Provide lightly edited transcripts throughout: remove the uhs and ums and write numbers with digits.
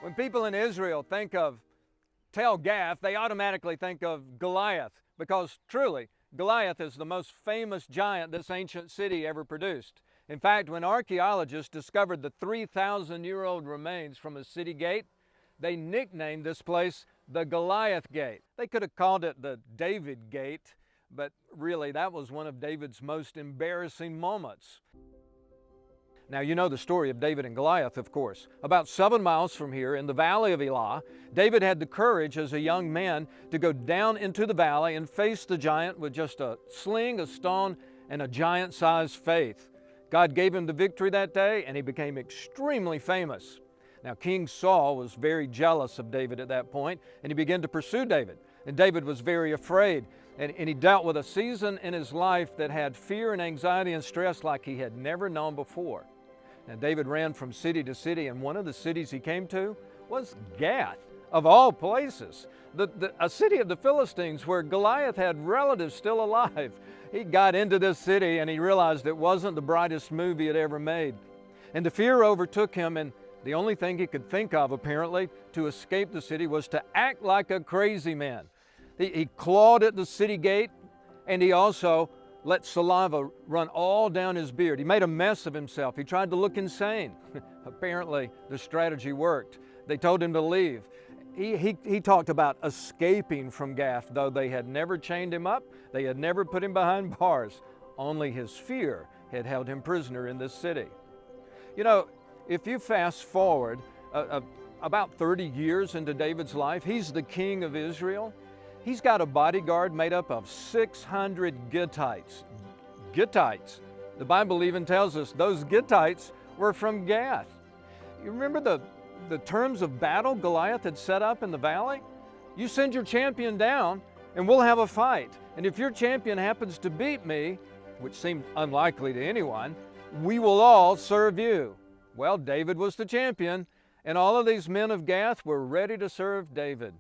When people in Israel think of Gath, they automatically think of Goliath, because truly, Goliath is the most famous giant this ancient city ever produced. In fact, when archaeologists discovered the 3,000-year-old remains from a city gate, they nicknamed this place the Goliath Gate. They could have called it the David Gate, but really that was one of David's most embarrassing moments. Now, you know the story of David and Goliath, of course. About 7 miles from here, in the valley of Elah, David had the courage as a young man to go down into the valley and face the giant with just a sling, a stone, and a giant-sized faith. God gave him the victory that day, and he became extremely famous. Now, King Saul was very jealous of David at that point, and he began to pursue David. And David was very afraid, and he dealt with a season in his life that had fear and anxiety and stress like he had never known before. Now, David ran from city to city, and one of the cities he came to was Gath, of all places, a city of the Philistines where Goliath had relatives still alive. He got into this city and he realized it wasn't the brightest move he had ever made. And the fear overtook him, and the only thing he could think of, apparently, to escape the city was to act like a crazy man. He clawed at the city gate, and he also let saliva run all down his beard. He made a mess of himself. He tried to look insane. Apparently, the strategy worked. They told him to leave. He talked about escaping from Gath, though they had never chained him up. They had never put him behind bars. Only his fear had held him prisoner in this city. You know, if you fast forward about 30 years into David's life, he's the king of Israel. He's got a bodyguard made up of 600 Gittites. Gittites. The Bible even tells us those Gittites were from Gath. You remember the terms of battle Goliath had set up in the valley? You send your champion down and we'll have a fight. And if your champion happens to beat me, which seemed unlikely to anyone, we will all serve you. Well, David was the champion, and all of these men of Gath were ready to serve David.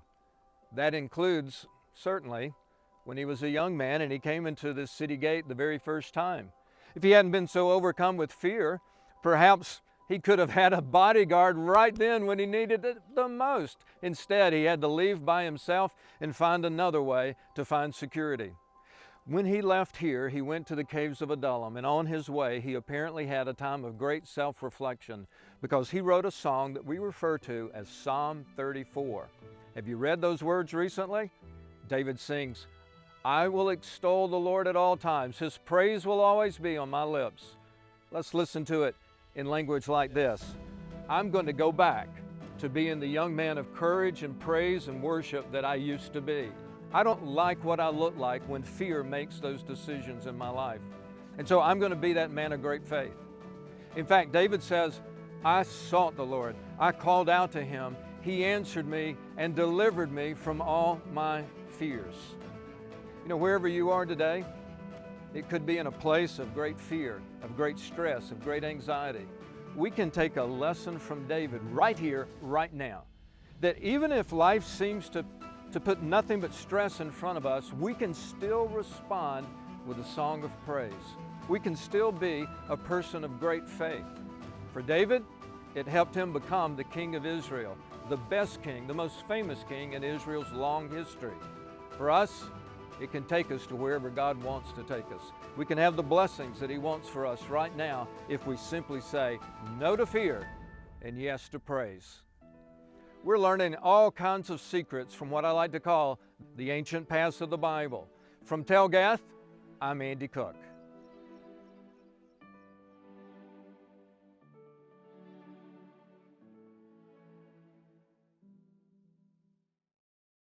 That includes, certainly, when he was a young man and he came into this city gate the very first time. If he hadn't been so overcome with fear, perhaps he could have had a bodyguard right then when he needed it the most. Instead, he had to leave by himself and find another way to find security. When he left here, he went to the caves of Adullam, and on his way, he apparently had a time of great self-reflection because he wrote a song that we refer to as Psalm 34. Have you read those words recently? David sings, "I will extol the Lord at all times. His praise will always be on my lips." Let's listen to it in language like this. I'm going to go back to being the young man of courage and praise and worship that I used to be. I don't like what I look like when fear makes those decisions in my life. And so I'm going to be that man of great faith. In fact, David says, I sought the Lord. I called out to him. He answered me and delivered me from all my fears. You know, wherever you are today, it could be in a place of great fear, of great stress, of great anxiety. We can take a lesson from David right here, right now, that even if life seems to put nothing but stress in front of us, we can still respond with a song of praise. We can still be a person of great faith. For David, it helped him become the king of Israel, the best king, the most famous king in Israel's long history. For us, it can take us to wherever God wants to take us. We can have the blessings that He wants for us right now if we simply say no to fear and yes to praise. We're learning all kinds of secrets from what I like to call the ancient past of the Bible. From Gath, I'm Andy Cook.